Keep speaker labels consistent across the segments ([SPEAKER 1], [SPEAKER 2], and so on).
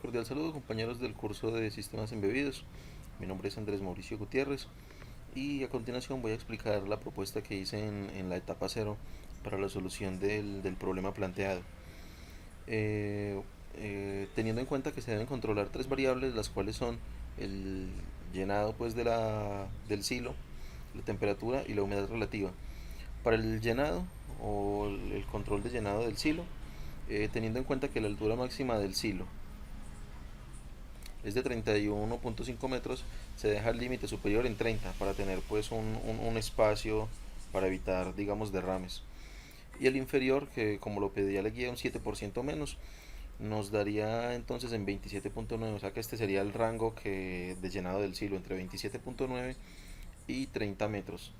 [SPEAKER 1] cordial saludo, compañeros del curso de Sistemas Embebidos. Mi nombre es Andrés Mauricio Gutiérrez y a continuación voy a explicar la propuesta que hice en la etapa cero para la solución del problema planteado. Eh, Teniendo en cuenta que se deben controlar tres variables, las cuales son el llenado pues del silo, la temperatura y la humedad relativa. Para el llenado o el control de llenado del silo, teniendo en cuenta que la altura máxima del silo es de 31.5 metros, se deja el límite superior en 30 para tener pues un espacio para evitar, digamos, derrames. Y el inferior, que como lo pedía la guía un 7% menos, nos daría entonces en 27.9, o sea que este sería el rango de llenado del silo entre 27.9 y 30 metros.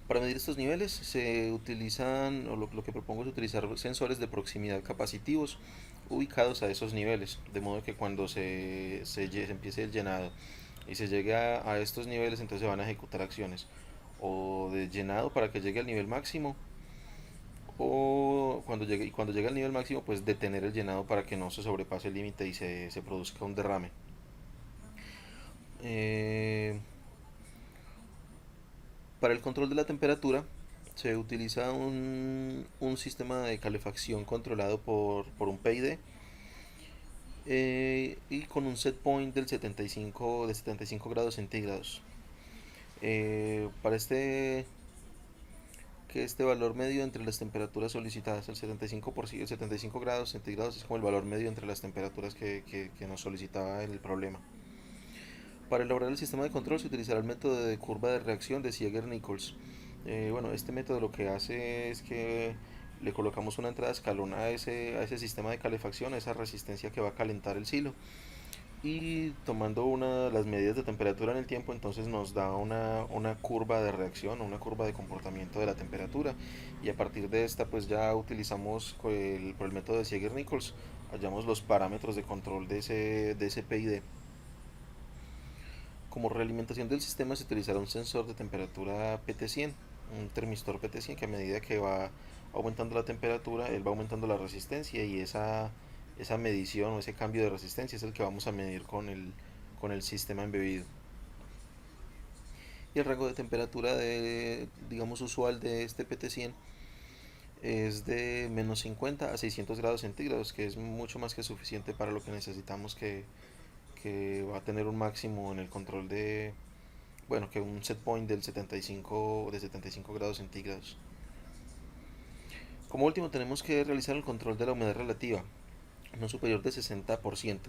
[SPEAKER 1] Para medir estos niveles se utilizan, o lo que propongo es utilizar sensores de proximidad capacitivos ubicados a esos niveles, de modo que cuando se empiece el llenado y se llegue a estos niveles, entonces se van a ejecutar acciones o de llenado para que llegue al nivel máximo, o cuando llegue al nivel máximo, pues detener el llenado para que no se sobrepase el límite y se produzca un derrame. Eh, Para el control de la temperatura se utiliza un sistema de calefacción controlado por un PID, y con un set point de 75 grados centígrados. Para que este valor medio entre las temperaturas solicitadas, el 75 grados centígrados es como el valor medio entre las temperaturas que nos solicitaba el problema. Para elaborar el sistema de control se utilizará el método de curva de reacción de Sieger-Nichols. Bueno, este método lo que hace es que le colocamos una entrada escalonada a ese sistema de calefacción, a esa resistencia que va a calentar el silo. Y tomando las medidas de temperatura en el tiempo, entonces nos da una curva de reacción, una curva de comportamiento de la temperatura. Y a partir de esta, pues ya utilizamos por el método de Sieger-Nichols, hallamos los parámetros de control de ese PID. Como realimentación del sistema se utilizará un sensor de temperatura PT100, un termistor PT100 que a medida que va aumentando la temperatura, él va aumentando la resistencia y esa medición o ese cambio de resistencia es el que vamos a medir con el sistema embebido. Y el rango de temperatura digamos, usual de este PT100 es de menos 50 a 600 grados centígrados, que es mucho más que suficiente para lo que necesitamos que va a tener un máximo en el control bueno, que un set point de 75 grados centígrados. Como último tenemos que realizar el control de la humedad relativa, no superior de 60%.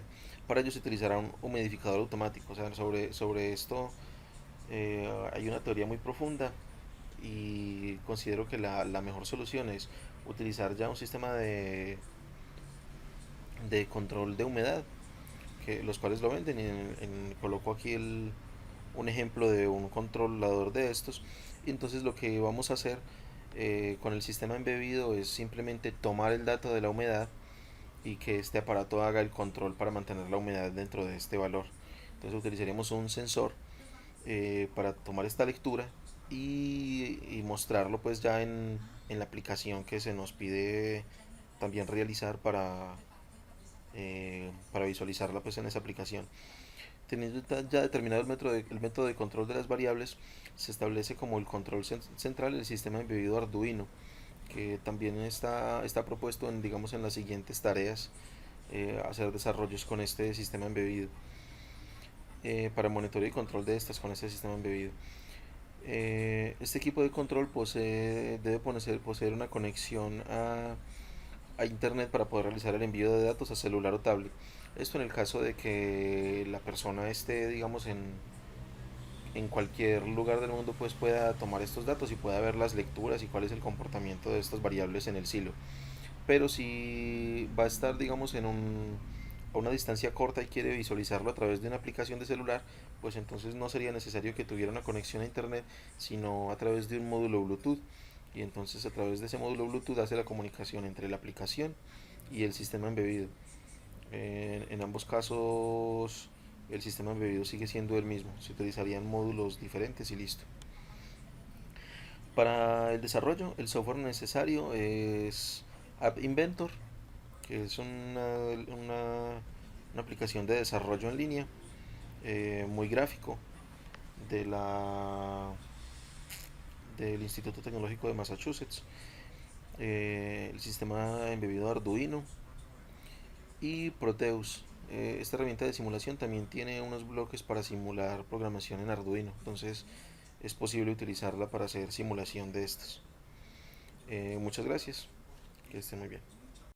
[SPEAKER 1] Para ello se utilizará un humidificador automático. O sea, sobre esto hay una teoría muy profunda y considero que la mejor solución es utilizar ya un sistema de control de humedad, que los cuales lo venden. Coloco aquí un ejemplo de un controlador de estos. Y entonces lo que vamos a hacer con el sistema embebido es simplemente tomar el dato de la humedad y que este aparato haga el control para mantener la humedad dentro de este valor. Entonces utilizaríamos un sensor para tomar esta lectura y mostrarlo pues ya en la aplicación que se nos pide también realizar para visualizarla pues en esa aplicación. Teniendo ya determinado el método de control de las variables, se establece como el control central el sistema embebido Arduino, que también está propuesto digamos, en las siguientes tareas, hacer desarrollos con este sistema embebido, para monitoreo y control de estas con este sistema embebido. Este equipo de control debe poseer una conexión a internet para poder realizar el envío de datos a celular o tablet. Esto en el caso de que la persona esté, digamos, en cualquier lugar del mundo, pues pueda tomar estos datos y pueda ver las lecturas y cuál es el comportamiento de estas variables en el silo. Pero si va a estar, digamos, a una distancia corta y quiere visualizarlo a través de una aplicación de celular, pues entonces no sería necesario que tuviera una conexión a internet, sino a través de un módulo Bluetooth. Y entonces a través de ese módulo Bluetooth hace la comunicación entre la aplicación y el sistema embebido. En ambos casos el sistema embebido sigue siendo el mismo, se utilizarían módulos diferentes y listo. Para el desarrollo, el software necesario es App Inventor, que es una aplicación de desarrollo en línea, muy gráfico, de del Instituto Tecnológico de Massachusetts, el sistema embebido Arduino y Proteus. Esta herramienta de simulación también tiene unos bloques para simular programación en Arduino, entonces es posible utilizarla para hacer simulación de estos. Muchas gracias, que estén muy bien.